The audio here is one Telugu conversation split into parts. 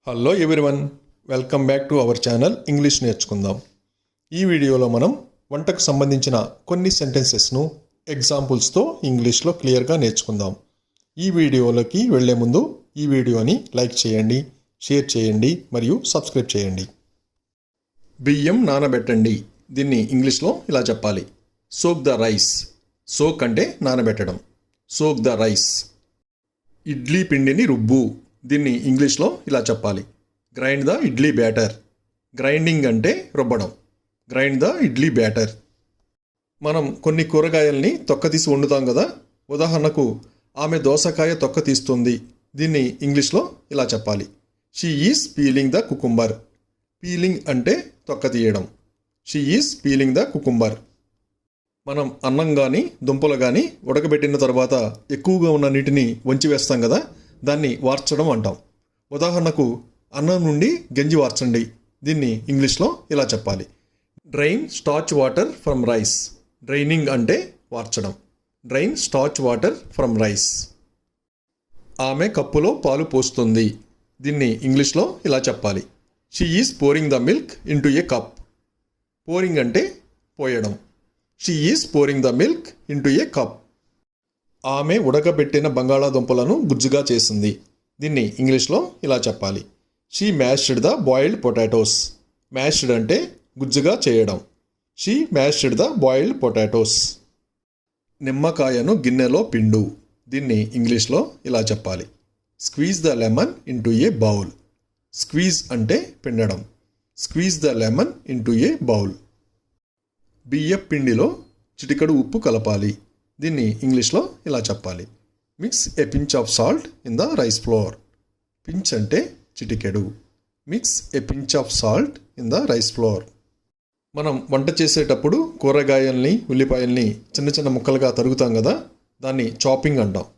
Hello everyone, welcome back to our channel English నేర్చుకుందాం. ఈ వీడియోలో మనం వంటకు సంబంధించిన కొన్ని సెంటెన్సెస్ను ఎగ్జాంపుల్స్తో ఇంగ్లీష్లో క్లియర్గా నేర్చుకుందాం. ఈ వీడియోలోకి వెళ్లే ముందు ఈ వీడియోని లైక్ చేయండి, షేర్ చేయండి మరియు సబ్స్క్రైబ్ చేయండి. బియ్యం నానబెట్టండి. దీన్ని ఇంగ్లీష్లో ఇలా చెప్పాలి: సోక్ ద రైస్. సోక్ అంటే నానబెట్టడం. Soak the rice. ఇడ్లీ పిండిని రుబ్బు. దీన్ని ఇంగ్లీష్లో ఇలా చెప్పాలి: grind the idli batter. Grinding అంటే రుబ్బడం. Grind the idli batter. మనం కొన్ని కూరగాయల్ని తొక్క తీసి వండుతాం కదా. ఉదాహరణకు, ఆమె దోసకాయ తొక్క తీస్తుంది. దీన్ని ఇంగ్లీష్లో ఇలా చెప్పాలి: she is peeling the cucumber. Peeling అంటే తొక్క తీయడం. She is peeling the cucumber. మనం అన్నం కానీ దుంపలు కానీ ఉడకబెట్టిన తర్వాత ఎక్కువగా ఉన్న నీటిని వంచివేస్తాం కదా, దాన్ని వార్చడం అంటాం. ఉదాహరణకు, అన్నం నుండి గంజి వార్చండి. దీన్ని ఇంగ్లీష్లో ఇలా చెప్పాలి: drain starch water from rice. Draining అంటే వార్చడం. Drain starch water from rice. ఆమె కప్పులో పాలు పోస్తుంది. దీన్ని ఇంగ్లీష్లో ఇలా చెప్పాలి: she is pouring the milk into a cup. Pouring అంటే పోయడం. She is pouring the milk into a cup. ఆమె ఉడకబెట్టిన బంగాళాదుంపలను గుజ్జుగా చేసింది. దీన్ని ఇంగ్లీష్లో ఇలా చెప్పాలి: she mashed the boiled potatoes. Mashed అంటే గుజ్జుగా చేయడం. She mashed the boiled potatoes. నిమ్మకాయను గిన్నెలో పిండు. దీన్ని ఇంగ్లీష్లో ఇలా చెప్పాలి: squeeze the lemon into a bowl. Squeeze అంటే పిండడం. Squeeze the lemon into a bowl. బియ్యం పిండిలో చిటికెడు ఉప్పు కలపాలి. దీన్ని ఇంగ్లీష్లో ఇలా చెప్పాలి: mix A pinch of salt in the rice flour. Pinch అంటే చిటికెడు. Mix A pinch of salt in the rice flour. మనం వంట చేసేటప్పుడు కూరగాయల్ని, ఉల్లిపాయల్ని చిన్న చిన్న ముక్కలుగా తరుగుతాం కదా, దాన్ని చాపింగ్ అంటాం.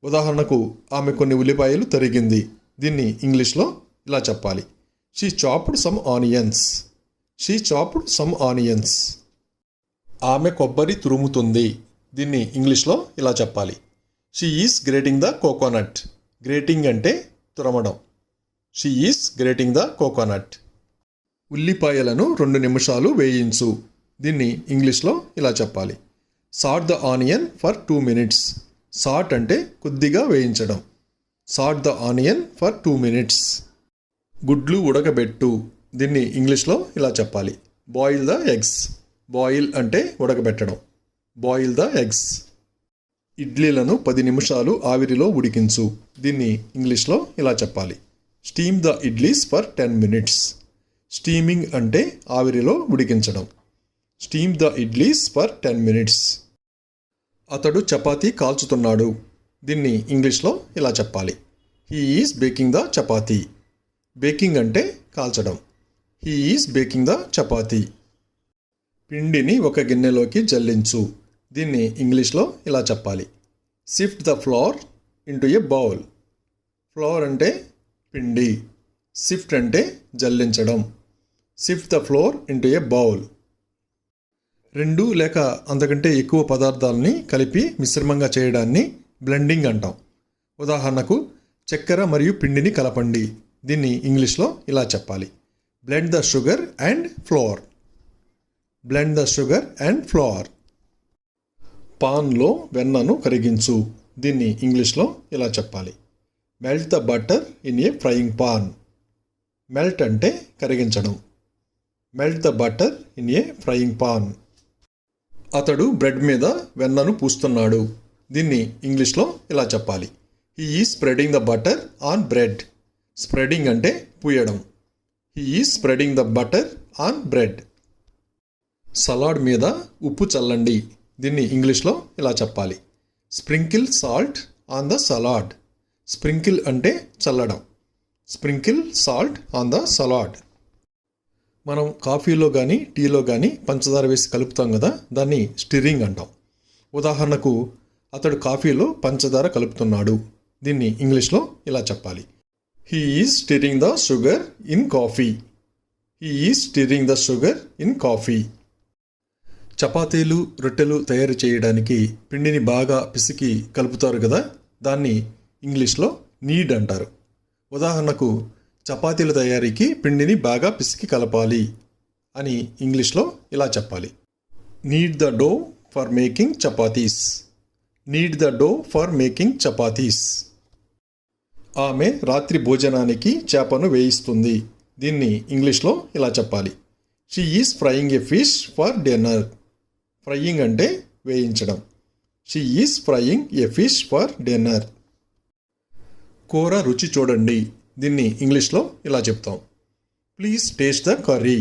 ఉదాహరణకు, ఆమె కొన్ని ఉల్లిపాయలు తరిగింది. దీన్ని ఇంగ్లీష్లో ఇలా చెప్పాలి: she chopped some onions. She chopped some onions. ఆమె కొబ్బరి తురుముతుంది. దీన్ని ఇంగ్లీష్లో ఇలా చెప్పాలి: she is grating the coconut. Grating అంటే తురమడం. She is grating the coconut. ఉల్లిపాయలను 2 నిమిషాలు వేయించు. దీన్ని ఇంగ్లీష్లో ఇలా చెప్పాలి: saute the onion for 2 minutes. Saute అంటే కొద్దిగా వేయించడం. Saute the onion for 2 minutes. గుడ్లు ఉడకబెట్టు. దీన్ని ఇంగ్లీష్లో ఇలా చెప్పాలి: బాయిల్ ద ఎగ్స్. బాయిల్ అంటే ఉడకబెట్టడం. Boil the eggs. ఇడ్లీలను 10 నిమిషాలు ఆవిరిలో ఉడికించు. దీన్ని ఇంగ్లీష్లో ఇలా చెప్పాలి: steam the idlis for 10 minutes. Steaming అంటే ఆవిరిలో ఉడికించడం. Steam the idlis for 10 minutes. అతడు చపాతీ కాల్చుతున్నాడు. దీన్ని ఇంగ్లీష్లో ఇలా చెప్పాలి: he is baking the chapati. Baking అంటే కాల్చడం. He is baking the chapati. పిండిని ఒక గిన్నెలోకి జల్లించు. దీన్ని ఇంగ్లీష్లో ఇలా చెప్పాలి: sift the flour into a bowl. Flour అంటే పిండి. సిఫ్ట్ అంటే జల్లించడం. Sift the flour into a bowl. 2 లేక అంతకంటే ఎక్కువ పదార్థాలని కలిపి మిశ్రమంగా చేయడాన్ని బ్లెండింగ్ అంటాం. ఉదాహరణకు, చక్కెర మరియు పిండిని కలపండి. దీన్ని ఇంగ్లీష్లో ఇలా చెప్పాలి: blend the sugar and flour. Blend the sugar and flour. పాన్లో వెన్నను కరిగించు. దీన్ని ఇంగ్లీష్లో ఇలా చెప్పాలి: melt the butter in a frying pan. Melt అంటే కరిగించడం. Melt the butter in a frying pan. అతడు బ్రెడ్ మీద వెన్నను పూస్తున్నాడు. దీన్ని ఇంగ్లీష్లో ఇలా చెప్పాలి: he is spreading the butter on bread. Spreading అంటే పూయడం. He is spreading the butter on bread. Salad మీద ఉప్పు చల్లండి. దీన్ని ఇంగ్లీష్లో ఇలా చెప్పాలి: sprinkle salt on the salad. Sprinkle అంటే చల్లడం. Sprinkle salt on the salad. మనం కాఫీలో కానీ టీలో కానీ పంచదార వేసి కలుపుతాం కదా, దాన్ని స్టిరింగ్ అంటాం. ఉదాహరణకు, అతడు కాఫీలో పంచదార కలుపుతున్నాడు. దీన్ని ఇంగ్లీష్లో ఇలా చెప్పాలి: he is stirring the sugar in coffee. He is stirring the sugar in coffee. చపాతీలు, రొట్టెలు తయారు చేయడానికి పిండిని బాగా పిసికి కలుపుతారు కదా, దాన్ని ఇంగ్లీష్లో నీడ్ అంటారు. ఉదాహరణకు, చపాతీల తయారీకి పిండిని బాగా పిసికి కలపాలి అని ఇంగ్లీష్లో ఇలా చెప్పాలి. Need the dough for making chapatis. Need the dough for making chapatis. ఆమె రాత్రి భోజనానికి చేపను వేయిస్తుంది. దీన్ని ఇంగ్లీష్లో ఇలా చెప్పాలి. She is frying a fish for dinner. Frying అంటే వేయించడం. She is frying a fish for dinner. కూర రుచి చూడండి. దీన్ని ఇంగ్లీష్లో ఇలా చెప్తాం. Please taste the curry.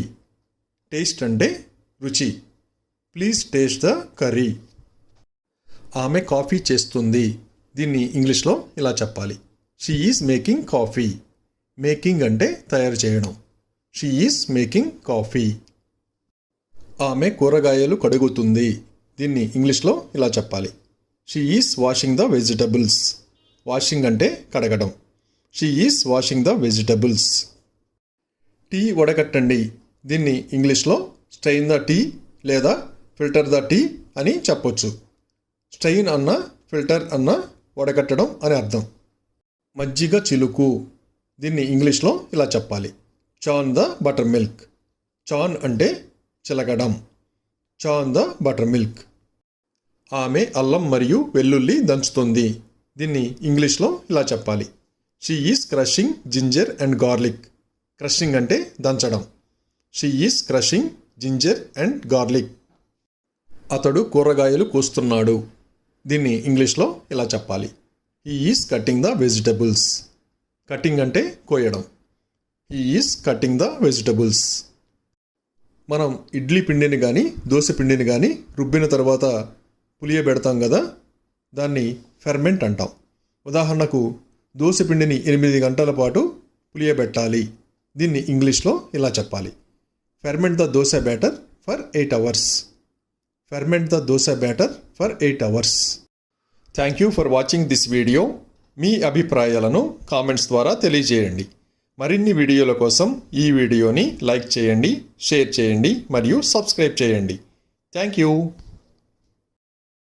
Taste అంటే రుచి. Please taste the curry. ఆమె కాఫీ చేస్తుంది. దీన్ని ఇంగ్లీష్లో ఇలా చెప్పాలి. She is making coffee. Making అంటే తయారు చేయడం. She is making coffee. ఆమె కూరగాయలు కడుగుతుంది. దీన్ని ఇంగ్లీష్లో ఇలా చెప్పాలి. She is washing the vegetables. Washing అంటే కడగడం. She is washing the vegetables. Tea వడకట్టండి. దీన్ని ఇంగ్లీష్లో స్ట్రెయిన్ ద టీ లేదా ఫిల్టర్ ద టీ అని చెప్పొచ్చు. స్ట్రెయిన్ అన్న ఫిల్టర్ అన్న వడకట్టడం అని అర్థం. మజ్జిగ చిలుకు. దీన్ని ఇంగ్లీష్లో ఇలా చెప్పాలి. Churn the buttermilk. Churn అంటే చిలకడం. Churn the buttermilk. ఆమె అల్లం మరియు వెల్లుల్లి దంచుతుంది. దీన్ని ఇంగ్లీష్లో ఇలా చెప్పాలి. She is crushing ginger and garlic. Crushing అంటే దంచడం. She is crushing ginger and garlic. అతడు కూరగాయలు కోస్తున్నాడు. దీన్ని ఇంగ్లీష్లో ఇలా చెప్పాలి. He is cutting the vegetables. Cutting అంటే కోయడం. He is cutting the vegetables. మనం ఇడ్లీ పిండిని కానీ దోశ పిండిని కానీ రుబ్బిన తర్వాత పులియబెడతాం కదా, దాన్ని ఫెర్మెంట్ అంటాం. ఉదాహరణకు దోశ పిండిని 8 గంటల పాటు పులియబెట్టాలి. దీన్ని ఇంగ్లీష్లో ఇలా చెప్పాలి. Ferment the dosa batter for 8 hours. Ferment the dosa batter for 8 hours. Thank you for watching this video. మీ అభిప్రాయాలను కామెంట్స్ ద్వారా తెలియజేయండి. మరిన్ని వీడియోల కోసం ఈ వీడియోని లైక్ చేయండి, షేర్ చేయండి మరియు సబ్స్క్రైబ్ చేయండి. Thank you.